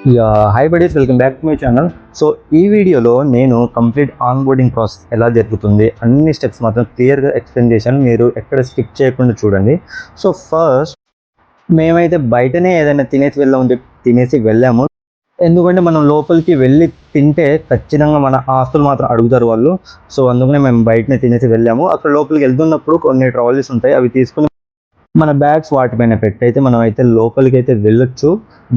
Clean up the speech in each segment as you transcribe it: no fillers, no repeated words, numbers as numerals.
Hi buddies, welcome back to my channel. So ఈ వీడియోలో నేను కంప్లీట్ ఆన్బోర్డింగ్ ప్రాసెస్ ఎలా జరుగుతుంది అన్ని స్టెప్స్ మాత్రం క్లియర్గా ఎక్స్ప్లెయిన్ చేశాను. మీరు ఎక్కడ స్కిప్ చేయకుండా చూడండి. సో ఫస్ట్ మేమైతే బయటనే ఏదైనా తినేసి వెళ్ళాము. ఎందుకంటే మనం లోపలికి వెళ్ళి తింటే ఖచ్చితంగా మన ఆస్తులు మాత్రం అడుగుతారు వాళ్ళు. సో అందుకనే మేము బయటనే తినేసి వెళ్ళాము. అక్కడ లోపలికి వెళ్తున్నప్పుడు కొన్ని ట్రాలీస్ ఉంటాయి, అవి తీసుకుని మన బ్యాగ్స్ వాటిపైన పెట్టయితే మనం అయితే లోపలికి అయితే వెళ్ళొచ్చు.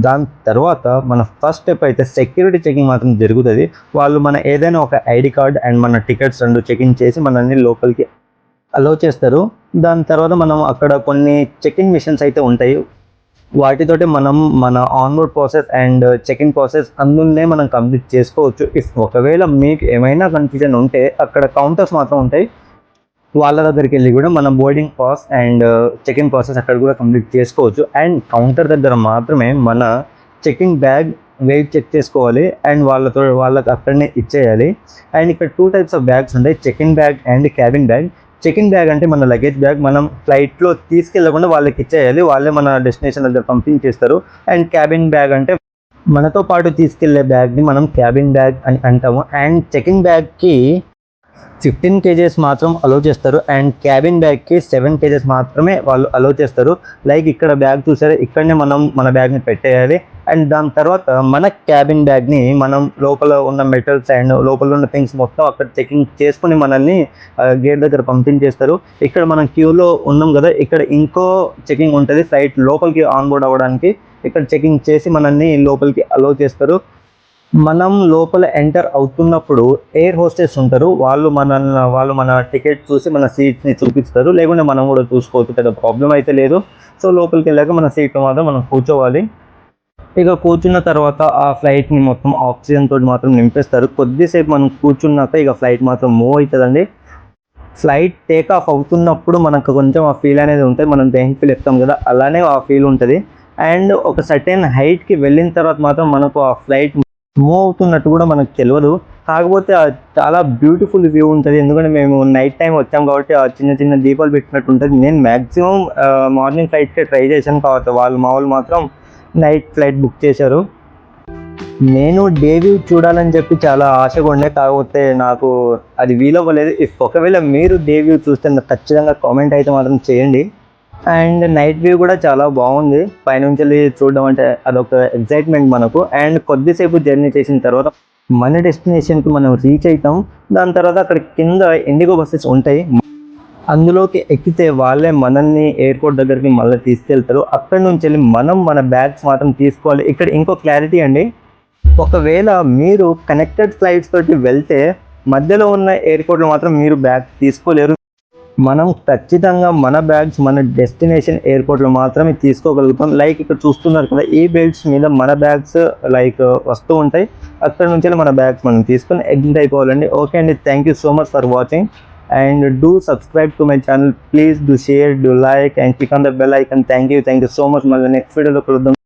దాని తర్వాత మన ఫస్ట్ స్టెప్ అయితే సెక్యూరిటీ చెకింగ్ మాత్రం జరుగుతుంది. వాళ్ళు మన ఏదైనా ఒక ఐడి కార్డ్ అండ్ మన టికెట్స్ రెండు చెకింగ్ చేసి మనల్ని లోపలికి అలౌ చేస్తారు. దాని తర్వాత మనం అక్కడ కొన్ని చెకింగ్ మిషన్స్ అయితే ఉంటాయి. వాటితోటి మనం మన onboard process and checking process అందులోనే మనం కంప్లీట్ చేసుకోవచ్చు. ఒకవేళ మీకు ఏమైనా కన్ఫ్యూజన్ ఉంటే అక్కడ కౌంటర్స్ మాత్రం ఉంటాయి, వాళ్ళ దగ్గరికి వెళ్ళి కూడా మన boarding pass and checking process అక్కడ కూడా కంప్లీట్ చేసుకోవచ్చు. అండ్ కౌంటర్ దగ్గర మాత్రమే మన చెకింగ్ బ్యాగ్ వెయిట్ చెక్ చేసుకోవాలి అండ్ వాళ్ళకి అక్కడనే ఇచ్చేయాలి. అండ్ ఇక్కడ 2 టైప్స్ ఆఫ్ బ్యాగ్స్ ఉంటాయి, checking bag and cabin bag. Checking bag అంటే మన లగేజ్ బ్యాగ్ మనం ఫ్లైట్లో తీసుకెళ్ళకుండా వాళ్ళకి ఇచ్చేయాలి, వాళ్ళే మన డెస్టినేషన్ దగ్గర పంపించేస్తారు. అండ్ క్యాబిన్ బ్యాగ్ అంటే మనతో పాటు తీసుకెళ్లే బ్యాగ్ని మనం క్యాబిన్ బ్యాగ్ అని అంటాము. అండ్ చెకింగ్ బ్యాగ్కి 15 kgs మాత్రం అలో చేస్తారు అండ్ క్యాబిన్ బ్యాగ్కి 7 kgs మాత్రమే వాళ్ళు అలో చేస్తారు. లైక్ ఇక్కడ బ్యాగ్ చూసారు, ఇక్కడనే మనం మన బ్యాగ్ని పెట్టేయాలి. అండ్ దాని తర్వాత మన క్యాబిన్ బ్యాగ్ని మనం లోపల ఉన్న మెటల్స్ అండ్ లోపల ఉన్న థింగ్స్ మొత్తం అక్కడ చెకింగ్ చేసుకుని మనల్ని గేట్ దగ్గర పంపించేస్తారు. ఇక్కడ మనం క్యూలో ఉన్నాం కదా, ఇక్కడ ఇంకో చెకింగ్ ఉంటుంది ఫ్లైట్ లోపలికి ఆన్బోర్డ్ అవ్వడానికి. ఇక్కడ చెకింగ్ చేసి మనల్ని లోపలికి అలో చేస్తారు. మనం లోపల ఎంటర్ అవుతున్నప్పుడు ఎయిర్ హోస్టెస్ ఉంటారు, వాళ్ళు మన టికెట్ చూసి మన సీట్ని చూపిస్తారు, లేకుంటే మనం కూడా చూసుకోవచ్చు, పెద్ద ప్రాబ్లం అయితే లేదు. సో లోపలికి వెళ్ళాక మన సీట్లో మాత్రం మనం కూర్చోవాలి. ఇక కూర్చున్న తర్వాత ఆ ఫ్లైట్ని మొత్తం ఆక్సిజన్ తోటి మాత్రం నింపేస్తారు. కొద్దిసేపు మనం కూర్చున్నాక ఇక ఫ్లైట్ మాత్రం మూవ్ అవుతుందండి. ఫ్లైట్ టేక్ ఆఫ్ అవుతున్నప్పుడు మనకు కొంచెం ఆ ఫీల్ అనేది ఉంటుంది, మనం దేనికి ఫీల్ ఎత్తాం కదా అలానే ఆ ఫీల్ ఉంటుంది. అండ్ ఒక సర్టెన్ హైట్కి వెళ్ళిన తర్వాత మాత్రం మనకు ఆ ఫ్లైట్ మూవ్ అవుతున్నట్టు కూడా మనకు తెలియదు. కాకపోతే చాలా బ్యూటిఫుల్ వ్యూ ఉంటుంది, ఎందుకంటే మేము నైట్ టైం వచ్చాం కాబట్టి ఆ చిన్న చిన్న దీపాలు పెట్టినట్టు ఉంటుంది. నేను మ్యాక్సిమం మార్నింగ్ ఫ్లైట్కే ట్రై చేశాను, కాబట్టి వాళ్ళు మాత్రం నైట్ ఫ్లైట్ బుక్ చేశారు. నేను డే వ్యూ చూడాలని చెప్పి చాలా ఆశగా ఉండే, కాకపోతే నాకు అది వీలవ్వలేదు. ఒకవేళ మీరు డే వ్యూ చూస్తే ఖచ్చితంగా కామెంట్ అయితే మాత్రం చేయండి. అండ్ నైట్ వ్యూ కూడా చాలా బాగుంది, పైనుంచి చూడడం అంటే అదొక ఎగ్జైట్మెంట్ మనకు. అండ్ కొద్దిసేపు జర్నీ చేసిన తర్వాత మన డెస్టినేషన్కి మనం రీచ్ అవుతాం. దాని తర్వాత అక్కడ కింద ఇండిగో బస్సెస్ ఉంటాయి, అందులోకి ఎక్కితే వాళ్ళే మనల్ని ఎయిర్పోర్ట్ దగ్గరికి మళ్ళీ తీసుకెళ్తారు. అక్కడ నుంచి వెళ్ళి మనం మన బ్యాగ్స్ మాత్రం తీసుకోవాలి. ఇక్కడ ఇంకో క్లారిటీ అండి, ఒకవేళ మీరు కనెక్టెడ్ ఫ్లైట్స్ తోటి వెళ్తే మధ్యలో ఉన్న ఎయిర్పోర్ట్లో మాత్రం మీరు బ్యాగ్ తీసుకోలేరు. మనం ఖచ్చితంగా మన బ్యాగ్స్ మన డెస్టినేషన్ ఎయిర్పోర్ట్లో మాత్రమే తీసుకోగలుగుతాం. లైక్ ఇక్కడ చూస్తున్నారు కదా, ఈ బెల్ట్స్ మీద మన బ్యాగ్స్ లైక్ వస్తూ ఉంటాయి, అక్కడ నుంచి మన బ్యాగ్స్ మనం తీసుకొని ఎగ్జిట్ అయిపోవాలండి. ఓకే అండి, thank you so much for watching and do subscribe to my channel. Please do share, do like and click on the bell icon. Thank you so much. మళ్ళీ next వీడియోలో కలుద్దాం.